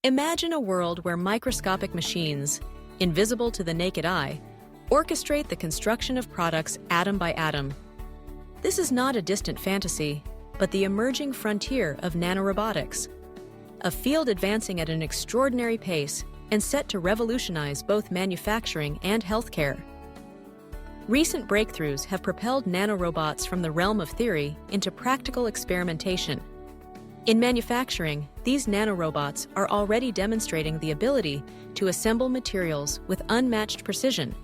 Imagine a world where microscopic machines, invisible to the naked eye, orchestrate the construction of products atom by atom. This is not a distant fantasy, but the emerging frontier of nanorobotics, a field advancing at an extraordinary pace and set to revolutionize both manufacturing and healthcare. Recent breakthroughs have propelled nanorobots from the realm of theory into practical experimentation. In manufacturing, these nanorobots are already demonstrating the ability to assemble materials with unmatched precision,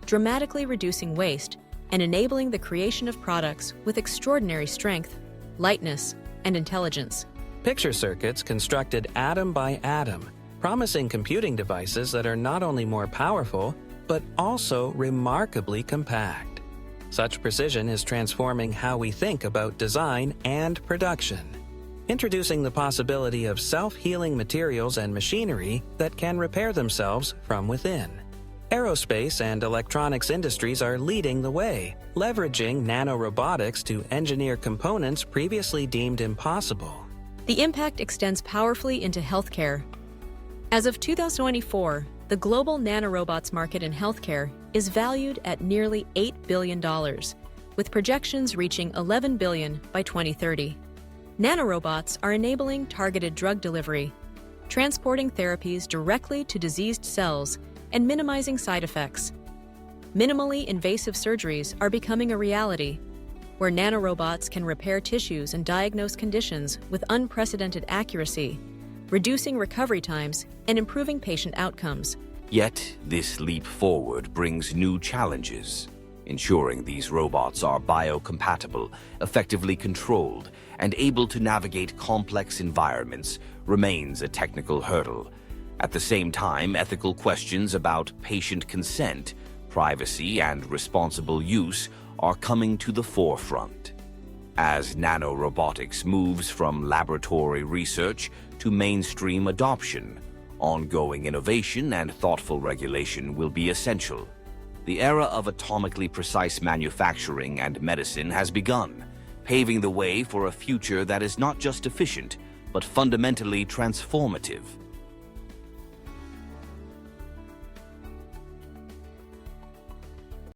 dramatically reducing waste and enabling the creation of products with extraordinary strength, lightness, and intelligence. Picture circuits constructed atom by atom, promising computing devices that are not only more powerful, but also remarkably compact. Such precision is transforming how we think about design and production, introducing the possibility of self-healing materials and machinery that can repair themselves from within. Aerospace and electronics industries are leading the way, leveraging nanorobotics to engineer components previously deemed impossible. The impact extends powerfully into healthcare. As of 2024, the global nanorobots market in healthcare is valued at nearly $8 billion, with projections reaching $11 billion by 2030. Nanorobots are enabling targeted drug delivery, transporting therapies directly to diseased cells and minimizing side effects. Minimally invasive surgeries are becoming a reality, where nanorobots can repair tissues and diagnose conditions with unprecedented accuracy, reducing recovery times and improving patient outcomes. Yet, this leap forward brings new challenges. Ensuring these robots are biocompatible, effectively controlled, and able to navigate complex environments remains a technical hurdle. At the same time, ethical questions about patient consent, privacy, and responsible use are coming to the forefront. As nanorobotics moves from laboratory research to mainstream adoption, ongoing innovation and thoughtful regulation will be essential. The era of atomically precise manufacturing and medicine has begun, paving the way for a future that is not just efficient, but fundamentally transformative.